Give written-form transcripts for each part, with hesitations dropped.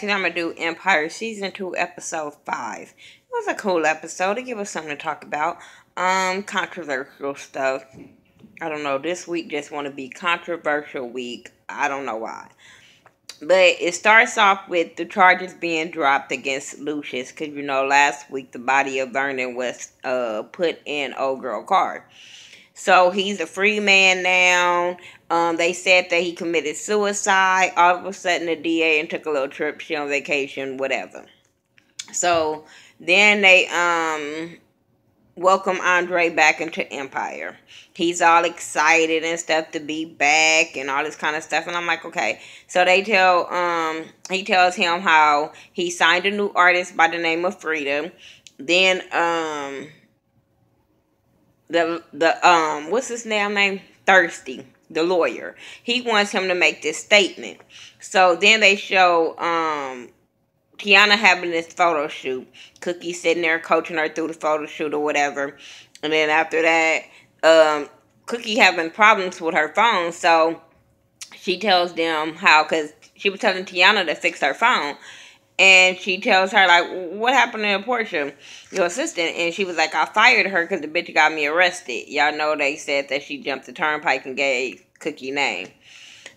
I'm gonna do Empire Season 2 Episode 5. It was a cool episode. It gave us something to talk about. Controversial stuff. I don't know. This week just want to be controversial week. I don't know why. But it starts off with the charges being dropped against Lucius. Because, last week the body of Vernon was put in old girl car. So he's a free man now. They said that he committed suicide. All of a sudden, the DA and took a little trip. She on vacation, whatever. So then they welcome Andre back into Empire. He's all excited and stuff to be back and all this kind of stuff. And I'm like, okay. So they tell he tells him how he signed a new artist by the name of Frida. Then what's his name? Thirsty, the lawyer. He wants him to make this statement. So then they show Tiana having this photo shoot. Cookie sitting there coaching her through the photo shoot or whatever. And then after that, Cookie having problems with her phone. So she tells them how, because she was telling Tiana to fix her phone. And she tells her, like, what happened to Portia, your assistant? And she was like, I fired her because the bitch got me arrested. Y'all know they said that she jumped the turnpike and gave Cookie name.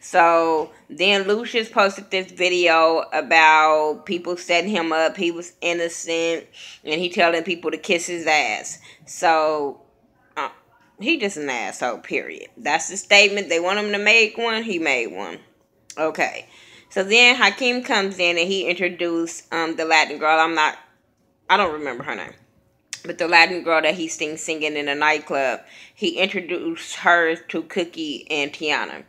So then Lucius posted this video about people setting him up. He was innocent. And he telling people to kiss his ass. So he just an asshole, period. That's the statement. They want him to make one. He made one. Okay. So then Hakeem comes in and he introduced the Latin girl. I don't remember her name. But the Latin girl that he's singing in a nightclub. He introduced her to Cookie and Tiana.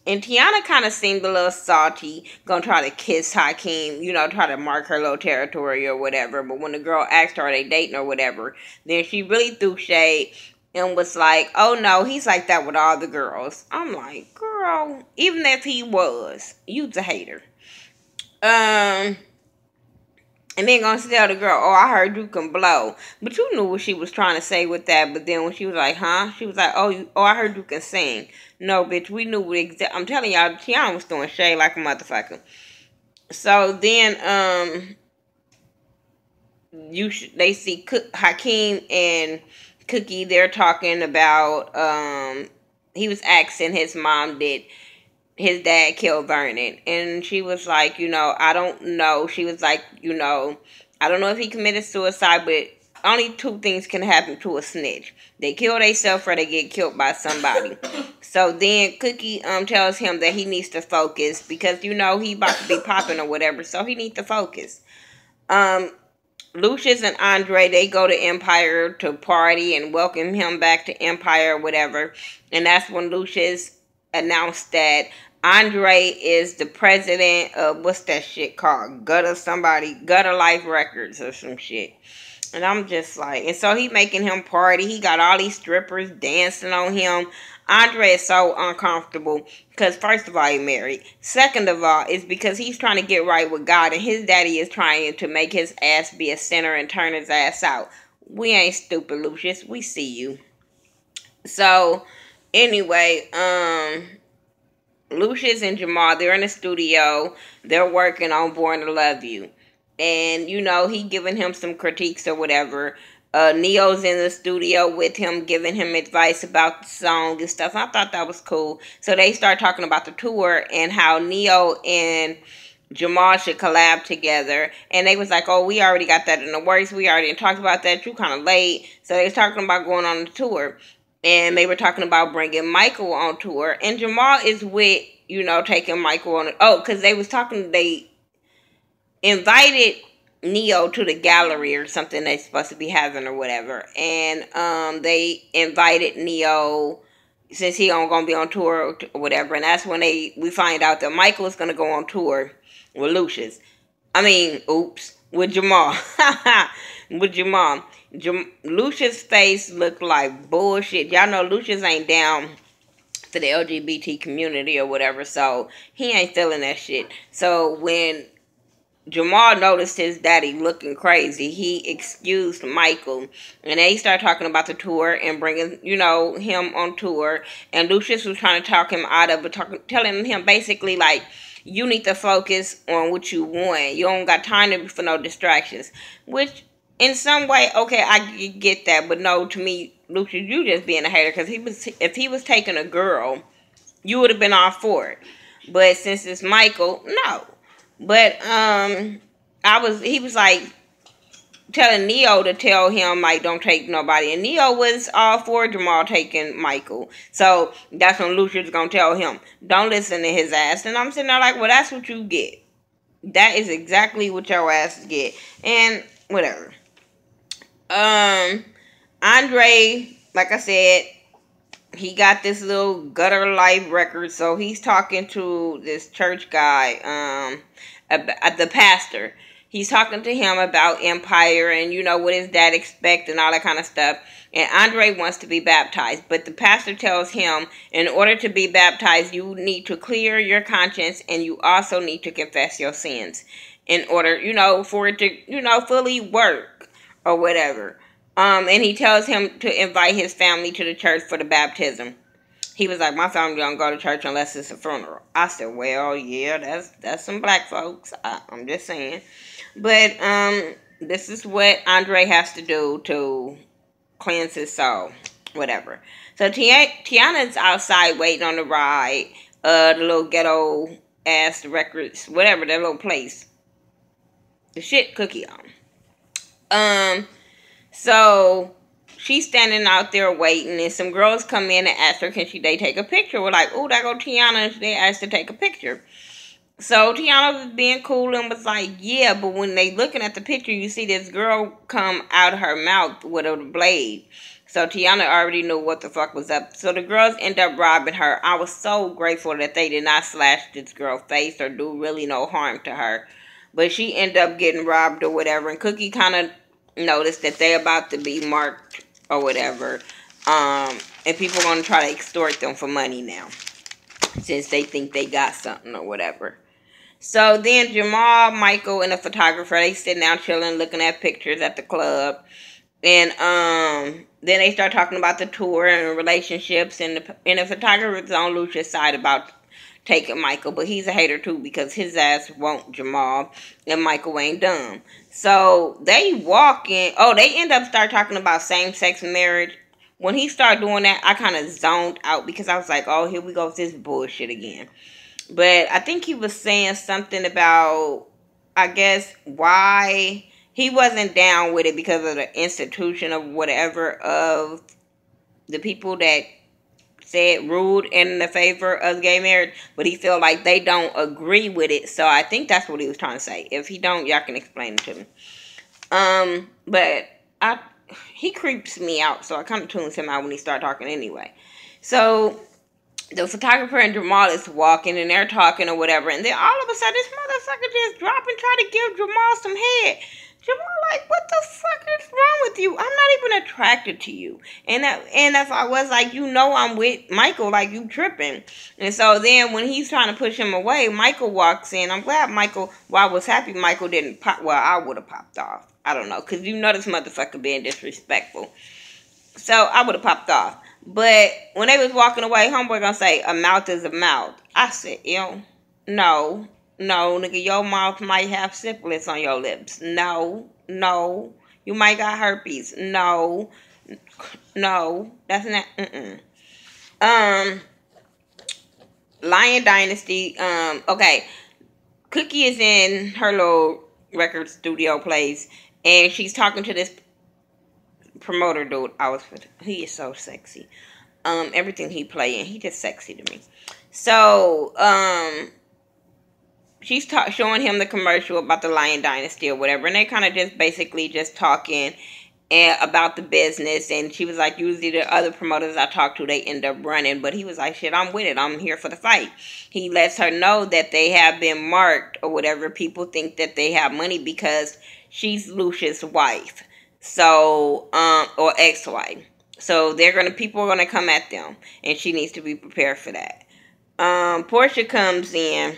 And Tiana kind of seemed a little salty. Gonna try to kiss Hakeem. Try to mark her little territory or whatever. But when the girl asked her, are they dating or whatever? Then she really threw shade. And was like, oh no, he's like that with all the girls. I'm like, girl, even if he was, you's a hater. And then gonna tell the girl, oh, I heard you can blow. But you knew what she was trying to say with that. But then when she was like, huh? She was like, oh, I heard you can sing. No, bitch, we knew what I'm telling y'all, Tiana was throwing shade like a motherfucker. So then, they see Hakeem and Cookie, they're talking about, he was asking his mom, did his dad kill Vernon? And she was like, I don't know. She was like, I don't know if he committed suicide, but only two things can happen to a snitch. They kill themselves or they get killed by somebody. So then Cookie tells him that he needs to focus because, he about to be popping or whatever. So he needs to focus. Lucius and Andre, they go to Empire to party and welcome him back to Empire or whatever. And that's when Lucius announced that Andre is the president of, what's that shit called? Gutter Life Records or some shit. And I'm just like, and so he making him party. He got all these strippers dancing on him. Andre is so uncomfortable because first of all, he married. Second of all, it's because he's trying to get right with God and his daddy is trying to make his ass be a sinner and turn his ass out. We ain't stupid, Lucius. We see you. So, anyway, Lucius and Jamal, they're in the studio. They're working on Born to Love You. And, he giving him some critiques or whatever. Neo's in the studio with him, giving him advice about the song and stuff. I thought that was cool. So they start talking about the tour and how Neo and Jamal should collab together. And they was like, oh, we already got that in the works. We already talked about that. You kind of late. So they was talking about going on the tour. And they were talking about bringing Michael on tour. And Jamal is with, taking Michael on it. Oh, because they invited Neo to the gallery or something they're supposed to be having or whatever. And they invited Neo since he gonna be on tour or whatever. And that's when we find out that Michael is gonna go on tour with Lucius. With Jamal. With Jamal. Lucius' face looked like bullshit. Y'all know Lucius ain't down for the LGBT community or whatever, so he ain't feeling that shit. So when Jamal noticed his daddy looking crazy, he excused Michael, and they started talking about the tour and bringing, him on tour. And Lucius was trying to talk him out of it, telling him basically like, You need to focus on what you want. You don't got time for no distractions. Which, in some way, okay, I get that. But no, to me, Lucius, you just being a hater. Because if he was taking a girl, you would have been all for it. But since it's Michael, no. But he was like telling Neo to tell him like don't take nobody, and Neo was all for Jamal taking Michael. So that's when Lucius gonna tell him don't listen to his ass. And I'm sitting there like, well, that's what you get. That is exactly what your ass get. And whatever. Andre, like I said, he got this little gutter life record, so he's talking to this church guy, the pastor. He's talking to him about Empire and, you know, what his dad expect and all that kind of stuff. And Andre wants to be baptized. But the pastor tells him, in order to be baptized, you need to clear your conscience and you also need to confess your sins in order, you know, for it to, you know, fully work or whatever. And he tells him to invite his family to the church for the baptism. He was like, my family don't go to church unless it's a funeral. I said, well, yeah, that's some black folks. I'm just saying. But this is what Andre has to do to cleanse his soul. Whatever. So Tiana's outside waiting on the ride. The little ghetto ass records, whatever, that little place. The shit Cookie on. So she's standing out there waiting, and some girls come in and ask her, can they take a picture? We're like, oh, there go Tiana. They asked to take a picture. So Tiana was being cool and was like, yeah, but when they looking at the picture, you see this girl come out of her mouth with a blade. So Tiana already knew what the fuck was up. So the girls end up robbing her. I was so grateful that they did not slash this girl's face or do really no harm to her. But she ended up getting robbed or whatever. And Cookie kind of noticed that they about to be marked or whatever. And people are going to try to extort them for money now, since they think they got something or whatever. So then Jamal, Michael, and the photographer, they sitting down chilling, looking at pictures at the club. And then they start talking about the tour and relationships. And the photographer's on Lucia's side about taking Michael. But he's a hater too, because his ass won't Jamal. And Michael ain't dumb. So they walk in. Oh, they end up start talking about same-sex marriage. When he started doing that, I kind of zoned out because I was like, oh, here we go with this bullshit again. But I think he was saying something about, I guess, why he wasn't down with it because of the institution of whatever of the people that said ruled in the favor of gay marriage. But he felt like they don't agree with it. So I think that's what he was trying to say. If he don't, y'all can explain it to me. But he creeps me out, so I kind of tunes him out when he started talking anyway. So the photographer and Jamal is walking, and they're talking or whatever, and then all of a sudden, this motherfucker just drop and try to give Jamal some head. Jamal like, what the fuck is wrong with you? I'm not even attracted to you. And if I was like, you know I'm with Michael, like you tripping. And so then when he's trying to push him away, Michael walks in. I'm glad Michael, well, I was happy Michael didn't pop. Well, I would have popped off. I don't know, because you know this motherfucker being disrespectful. So I would have popped off. But when they was walking away, homeboy gonna say, a mouth is a mouth. I said, yo, no, nigga, your mouth might have syphilis on your lips. No, you might got herpes. No, that's not, Lion Dynasty, okay, Cookie is in her little record studio place, and she's talking to this promoter dude. He is so sexy. Everything he playing, he just sexy to me. So, she's showing him the commercial about the Lion Dynasty or whatever, and they kind of just basically just talking about the business. And she was like, usually the other promoters I talk to, they end up running, but he was like, shit, I'm with it, I'm here for the fight. He lets her know that they have been marked or whatever. People think that they have money because she's Lucius' wife, so or ex-wife. So people are gonna come at them, and she needs to be prepared for that. Portia comes in.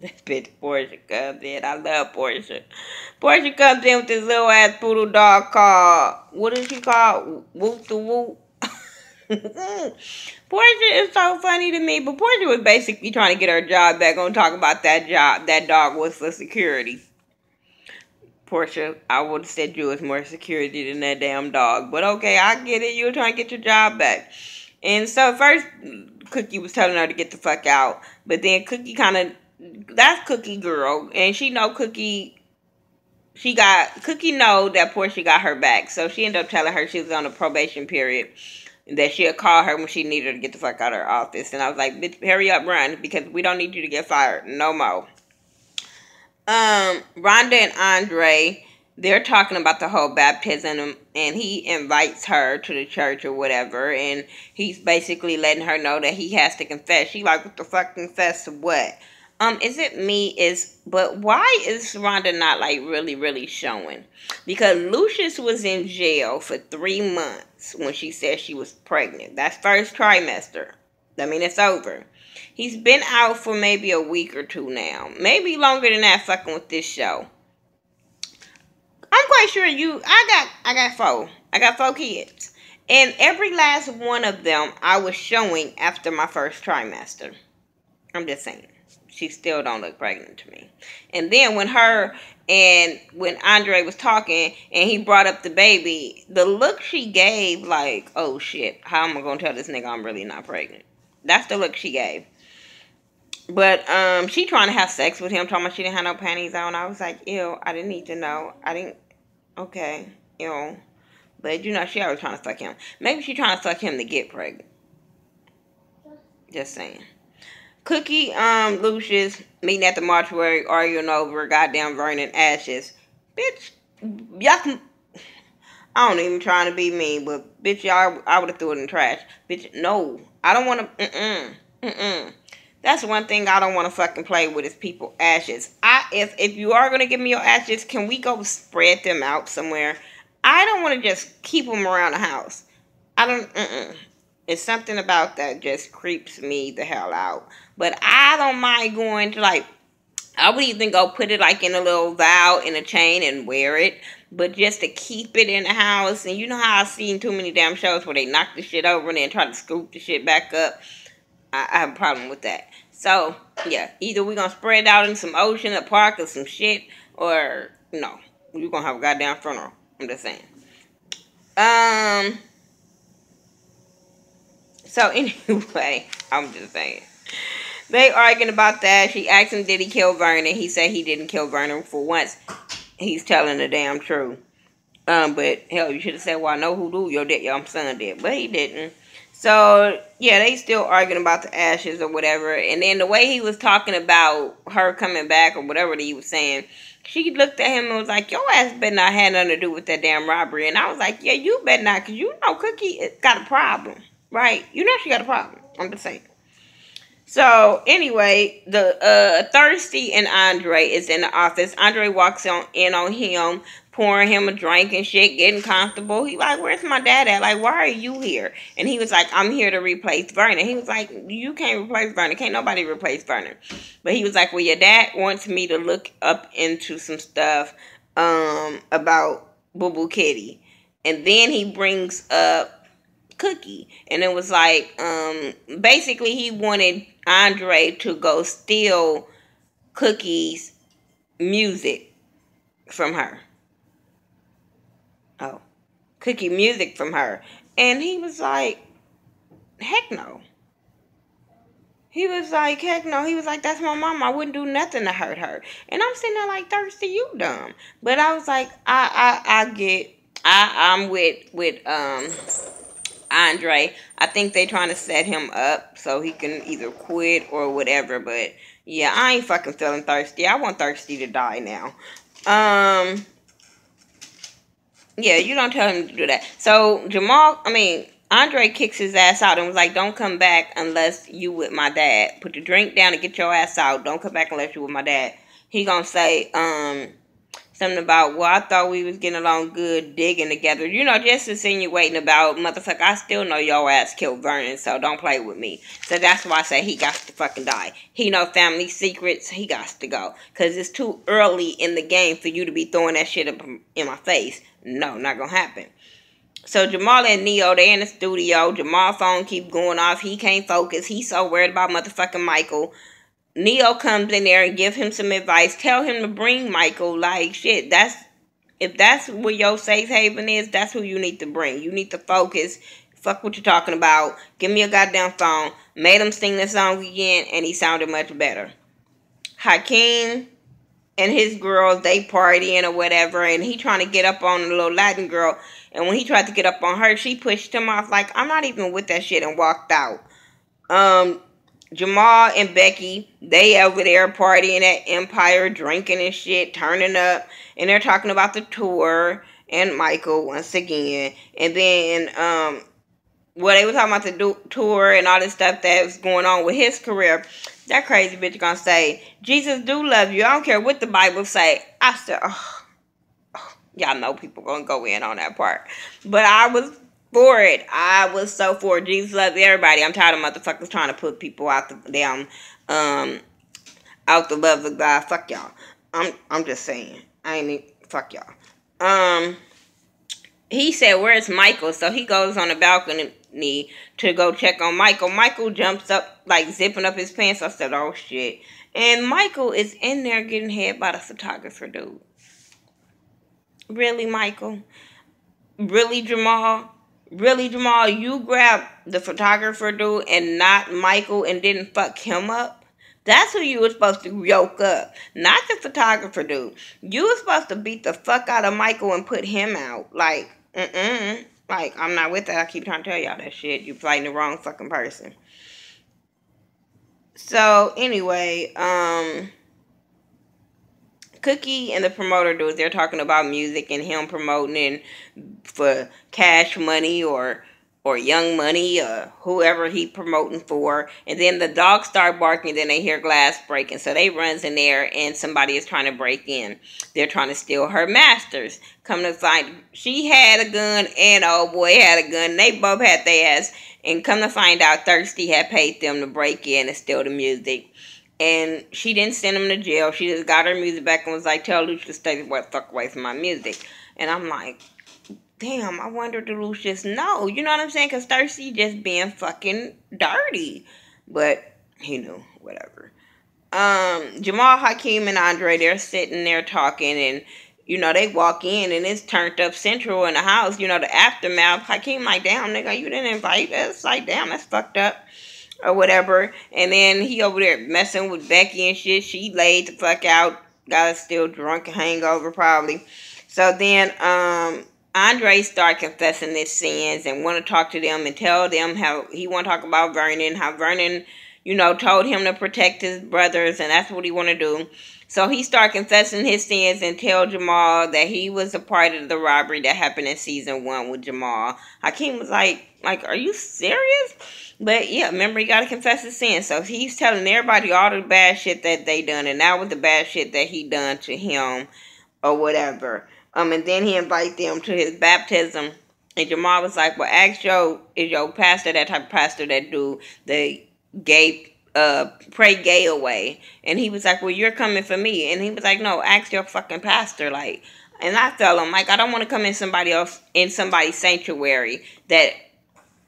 This bitch Portia comes in. I love Portia. Portia comes in with this little ass poodle dog called, what is she called? Whoop the Whoop. Portia is so funny to me, but Portia was basically trying to get her job back. Gonna talk about that job. That dog was for security. Portia, I would have said you was more security than that damn dog. But okay, I get it. You were trying to get your job back. And so first, Cookie was telling her to get the fuck out. But then Cookie kind of, that's Cookie girl. And she know Cookie know that Portia got her back. So she ended up telling her she was on a probation period. That she'll call her when she needed her to get the fuck out of her office. And I was like, bitch, hurry up, run. Because we don't need you to get fired. No more. Rhonda and Andre, they're talking about the whole baptism, and he invites her to the church or whatever, and he's basically letting her know that he has to confess. She like, what the fuck, confess to what? But why is Rhonda not like really showing? Because Lucius was in jail for 3 months when she said she was pregnant. That's first trimester. I mean, it's over. He's been out for maybe a week or two now. Maybe longer than that fucking with this show. I'm quite sure I got 4. I got 4 kids. And every last one of them I was showing after my first trimester. I'm just saying. She still don't look pregnant to me. And then when Andre was talking and he brought up the baby, the look she gave like, oh shit, how am I going to tell this nigga I'm really not pregnant? That's the look she gave. But she trying to have sex with him, talking about she didn't have no panties on. I was like, ew, I didn't need to know. Okay, ew. But you know, she always trying to fuck him. Maybe she trying to fuck him to get pregnant. Just saying. Cookie, Lucius, meeting at the mortuary, arguing over goddamn Vernon ashes. Bitch, y'all can... I don't even trying to be mean, but bitch, y'all, I would have threw it in the trash. Bitch, no. I don't want to... That's one thing I don't want to fucking play with is people ashes. If you are going to give me your ashes, can we go spread them out somewhere? I don't want to just keep them around the house. It's something about that just creeps me the hell out. But I don't mind going to like, I would even go put it like in a little vial in a chain and wear it. But just to keep it in the house. And you know how I've seen too many damn shows where they knock the shit over and then try to scoop the shit back up. I have a problem with that. So, yeah, either we're going to spread it out in some ocean, a park, or some shit, or, no, we're going to have a goddamn funeral. I'm just saying. So, anyway, I'm just saying. They arguing about that. She asked him, did he kill Vernon? He said he didn't kill Vernon. For once, he's telling the damn truth. But, hell, you should have said, well, I know who do your son did. But he didn't. So, yeah, they still arguing about the ashes or whatever. And then the way he was talking about her coming back or whatever that he was saying, she looked at him and was like, your ass better not have nothing to do with that damn robbery. And I was like, yeah, you better not, because you know Cookie got a problem, right? You know she got a problem. I'm just saying. So, anyway, the Thirsty and Andre is in the office. Andre walks in on him, pouring him a drink and shit, getting comfortable. He like, where's my dad at? Like, why are you here? And he was like, I'm here to replace Vernon. He was like, you can't replace Vernon. Can't nobody replace Vernon. But he was like, well, your dad wants me to look up into some stuff about Boo Boo Kitty. And then he brings up Cookie. And it was like, basically he wanted Andre to go steal Cookie's music from her. Oh, Cookie music from her. And he was like, heck no. He was like, heck no. He was like, that's my mom. I wouldn't do nothing to hurt her. And I'm sitting there like, Thirsty, you dumb. But I was like, I'm with Andre. I think they trying to set him up so he can either quit or whatever. But yeah, I ain't fucking feeling Thirsty. I want Thirsty to die now. Yeah, you don't tell him to do that. So, Andre kicks his ass out and was like, don't come back unless you with my dad. Put the drink down and get your ass out. Don't come back unless you with my dad. He gonna say, something about, well, I thought we was getting along good, digging together. You know, just insinuating about, motherfucker, I still know your ass killed Vernon, so don't play with me. So that's why I say he got to fucking die. He know family secrets, he got to go. Because it's too early in the game for you to be throwing that shit up in my face. No, not gonna happen. So Jamal and Neo, they in the studio. Jamal's phone keep going off. He can't focus. He's so worried about motherfucking Michael. Neo comes in there and give him some advice. Tell him to bring Michael. Like, shit, if that's where your safe haven is, that's who you need to bring. You need to focus. Fuck what you're talking about. Give me a goddamn phone. Made him sing the song again, and he sounded much better. Hakeem and his girls, they partying or whatever, and he trying to get up on the little Latin girl. And when he tried to get up on her, she pushed him off like, I'm not even with that shit, and walked out. Jamal and Becky, they over there partying at Empire, drinking and shit, turning up, and they're talking about the tour and Michael once again. And then, they were talking about the tour and all this stuff that was going on with his career. That crazy bitch gonna say, Jesus do love you. I don't care what the Bible say. I said, y'all know people gonna go in on that part. But I was for it. I was so for it. Jesus loves everybody. I'm tired of motherfuckers trying to put people out the damn, out the love of God. Fuck y'all. I'm just saying. Fuck y'all. He said, where's Michael? So he goes on the balcony to go check on Michael. Michael jumps up, like zipping up his pants. I said, oh shit. And Michael is in there getting head by the photographer dude. Really, Michael? Really, Jamal? Really, Jamal? You grabbed the photographer dude and not Michael and didn't fuck him up? That's who you were supposed to yoke up. Not the photographer dude. You were supposed to beat the fuck out of Michael and put him out. Like, Like, I'm not with that. I keep trying to tell y'all that shit. You fighting the wrong fucking person. So, anyway, Cookie and the promoter dudes, they're talking about music and him promoting for Cash Money or Young Money or whoever he promoting for. And then the dogs start barking, then they hear glass breaking. So they runs in there and somebody is trying to break in. They're trying to steal her masters. Come to find, she had a gun and old boy had a gun. They both had their ass. And come to find out, Thirsty had paid them to break in and steal the music. And she didn't send him to jail. She just got her music back and was like, tell Lucius to stay the fuck away from my music. And I'm like, damn, I wonder did Lucius know? You know what I'm saying? Because Thirsty just being fucking dirty. But he knew, whatever. Jamal, Hakeem, and Andre, they're sitting there talking, and you know, they walk in and it's turned up central in the house. You know, the aftermath. Hakeem like, damn, nigga, you didn't invite us. Like, damn, that's fucked up. Or whatever. And then he over there messing with Becky and shit. She laid the fuck out. Got a still drunk and hangover probably. So then Andre started confessing his sins and want to talk to them and tell them how he want to talk about Vernon. How Vernon, you know, told him to protect his brothers, and that's what he want to do. So he started confessing his sins and tell Jamal that he was a part of the robbery that happened in season 1 with Jamal. Hakeem was like, are you serious? But yeah, remember, he got to confess his sins. So he's telling everybody all the bad shit that they done, and that was the bad shit that he done to him or whatever. And then he invited them to his baptism. And Jamal was like, well, ask is your pastor that type of pastor that do the gay, pray gay away? And he was like, well, you're coming for me. And he was like, no, ask your fucking pastor. Like, and I tell him, like, I don't want to come in somebody's sanctuary that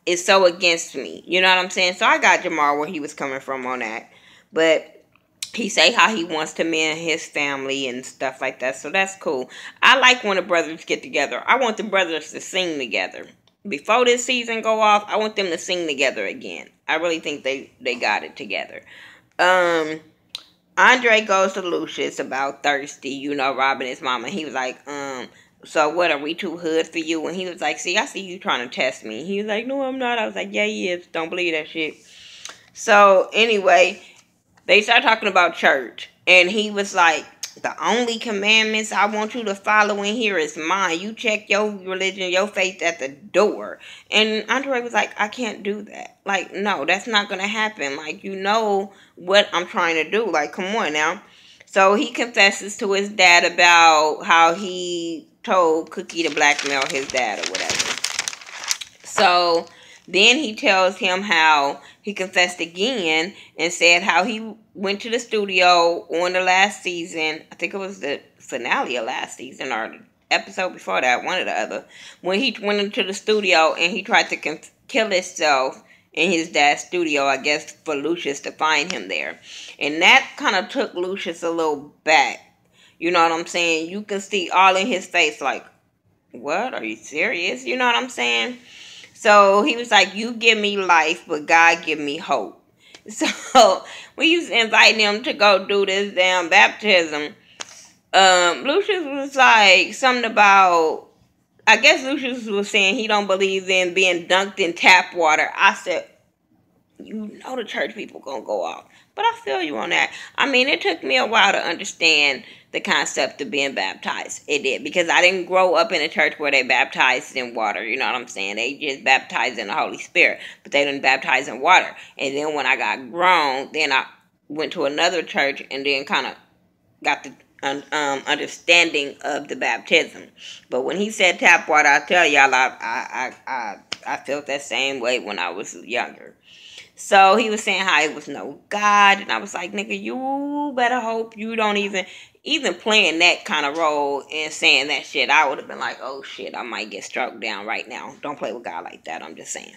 is so against me. You know what I'm saying? So I got Jamal where he was coming from on that. But he say how he wants to mend his family and stuff like that. So that's cool. I like when the brothers get together. I want the brothers to sing together. Before this season go off, I want them to sing together again. I really think they got it together. Andre goes to Lucius about Thirsty, you know, robbing his mama. He was like, so what, are we too hood for you? And he was like, see, I see you trying to test me. He was like, no, I'm not. I was like, yeah, he is. Don't believe that shit. So anyway, they started talking about church. And he was like, the only commandments I want you to follow in here is mine. You check your religion, your faith at the door. And Andre was like, I can't do that. Like, no, that's not going to happen. Like, you know what I'm trying to do. Like, come on now. So he confesses to his dad about how he told Cookie to blackmail his dad or whatever. So then he tells him how he confessed again and said how he went to the studio on the last season. I think it was the finale of last season or episode before that, one or the other, when he went into the studio and he tried to kill himself in his dad's studio, I guess, for Lucius to find him there. And that kind of took Lucius a little back. You know what I'm saying? You can see all in his face, like, what? Are you serious? You know what I'm saying? So he was like, you give me life, but God give me hope. So when you was inviting him to go do this damn baptism, Lucius was like something about, I guess Lucius was saying he don't believe in being dunked in tap water. I said, you know the church people gonna go off. But I feel you on that. I mean, it took me a while to understand the concept of being baptized. It did. Because I didn't grow up in a church where they baptized in water. You know what I'm saying? They just baptized in the Holy Spirit. But they didn't baptize in water. And then when I got grown, then I went to another church and then kind of got the understanding of the baptism. But when he said tap water, I tell y'all, I felt that same way when I was younger. So he was saying how it was no God, and I was like, nigga, you better hope you don't even playing that kind of role and saying that shit. I would have been like, oh shit, I might get struck down right now. Don't play with God like that. I'm just saying.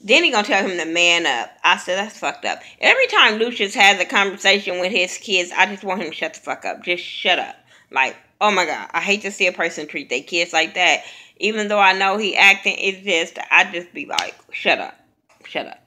Then he gonna tell him to man up. I said, that's fucked up. Every time Lucius has a conversation with his kids, I just want him to shut the fuck up. Just shut up. Like, oh my God, I hate to see a person treat their kids like that. Even though I know he acting, I just be like, shut up. Shut up.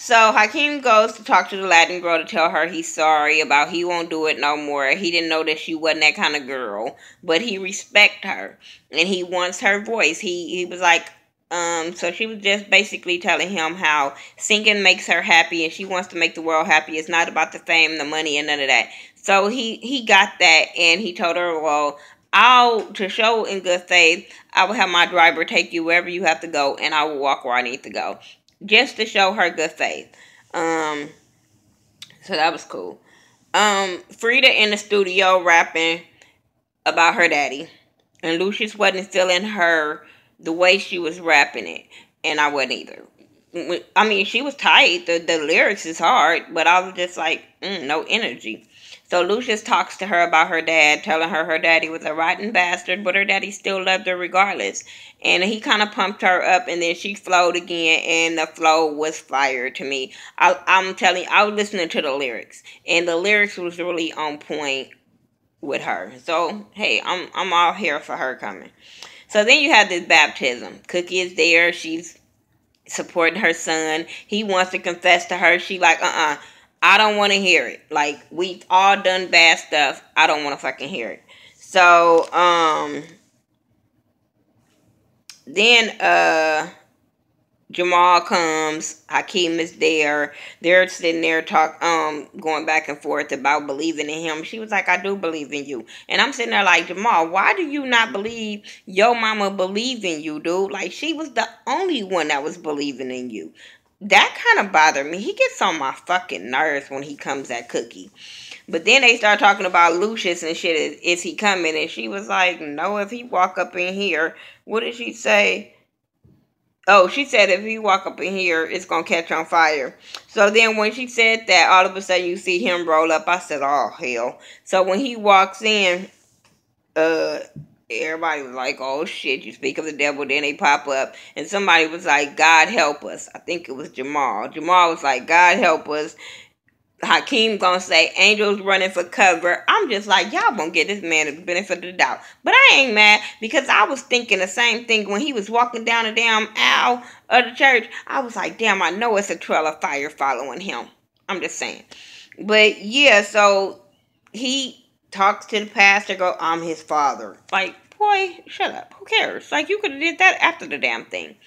So Hakeem goes to talk to the Latin girl to tell her he's sorry about he won't do it no more. He didn't know that she wasn't that kind of girl, but he respect her and he wants her voice. He was like, so she was just basically telling him how singing makes her happy and she wants to make the world happy. It's not about the fame, the money, and none of that. So he got that and he told her, well, to show in good faith, I will have my driver take you wherever you have to go and I will walk where I need to go. Just to show her good faith. So that was cool. Frida in the studio rapping about her daddy. And Lucius wasn't feeling her the way she was rapping it. And I wasn't either. I mean, she was tight. The lyrics is hard. But I was just like, no energy. So Lucius talks to her about her dad, telling her daddy was a rotten bastard, but her daddy still loved her regardless. And he kind of pumped her up, and then she flowed again, and the flow was fire to me. I'm telling you, I was listening to the lyrics, and the lyrics was really on point with her. So, hey, I'm all here for her coming. So then you have this baptism. Cookie is there. She's supporting her son. He wants to confess to her. She like, I don't want to hear it. Like, we've all done bad stuff. I don't want to fucking hear it. So, then, Jamal comes. Hakeem is there. They're sitting there going back and forth about believing in him. She was like, I do believe in you. And I'm sitting there like, Jamal, why do you not believe your mama believe in you, dude? Like, she was the only one that was believing in you. That kind of bothered me. He gets on my fucking nerves when he comes at Cookie. But then they start talking about Lucius and shit. Is he coming? And she was like, no, if he walk up in here. What did she say? Oh, she said if he walk up in here, it's going to catch on fire. So then when she said that, all of a sudden you see him roll up. I said, oh, hell. So when he walks in, everybody was like, oh shit, you speak of the devil, then they pop up. And somebody was like, God help us. I think it was Jamal. Jamal was like, God help us. Hakeem gonna say, angels running for cover. I'm just like, y'all gonna get this man the benefit of the doubt. But I ain't mad because I was thinking the same thing when he was walking down the damn aisle of the church. I was like, damn, I know it's a trail of fire following him. I'm just saying. But yeah, so he talks to the pastor, go, I'm his father. Like, boy, shut up. Who cares? Like, you could have did that after the damn thing.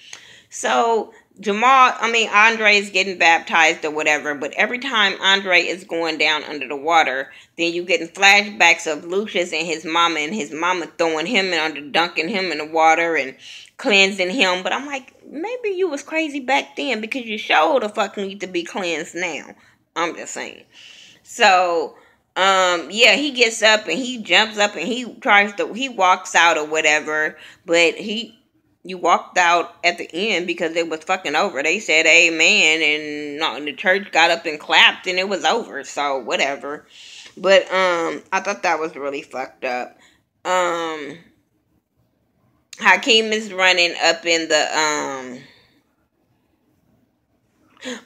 So Andre is getting baptized or whatever, but every time Andre is going down under the water, then you getting flashbacks of Lucius and his mama throwing him in under, dunking him in the water and cleansing him. But I'm like, maybe you was crazy back then because you sure the fuck need to be cleansed now. I'm just saying. So, yeah, he gets up and he jumps up and he walks out or whatever, but you walked out at the end because it was fucking over. They said amen and the church got up and clapped and it was over. So whatever. But I thought that was really fucked up. Hakeem is running up in the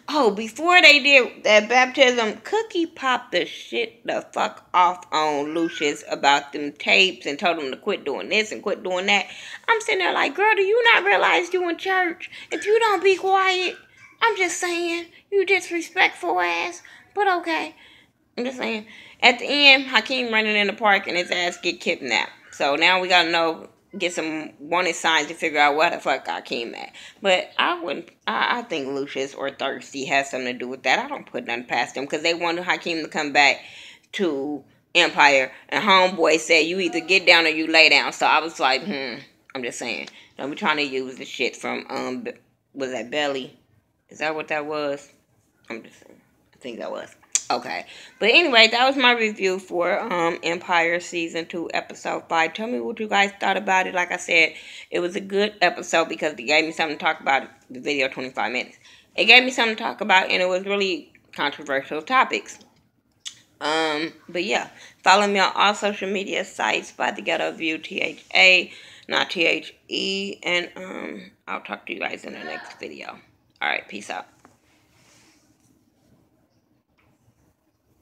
Oh, before they did that baptism, Cookie popped the shit the fuck off on Lucius about them tapes and told him to quit doing this and quit doing that. I'm sitting there like, girl, do you not realize you in church? If you don't be quiet, I'm just saying, you disrespectful ass. But okay. I'm just saying. At the end, Hakeem running in the park and his ass get kidnapped. So now we gotta know, get some wanted signs to figure out where the fuck Hakeem at. But I wouldn't. I think Lucius or Thirsty has something to do with that. I don't put nothing past them because they wanted Hakeem to come back to Empire, and Homeboy said you either get down or you lay down. So I was like, I'm just saying. Don't be trying to use the shit from was that Belly? Is that what that was? I'm just saying. I think that was. Okay. But anyway, that was my review for Empire Season 2, Episode 5. Tell me what you guys thought about it. Like I said, it was a good episode because it gave me something to talk about. The video, 25 minutes. It gave me something to talk about, and it was really controversial topics. But yeah, follow me on all social media sites by The Ghetto View, THA, not THE, and I'll talk to you guys in the next video. Alright, peace out.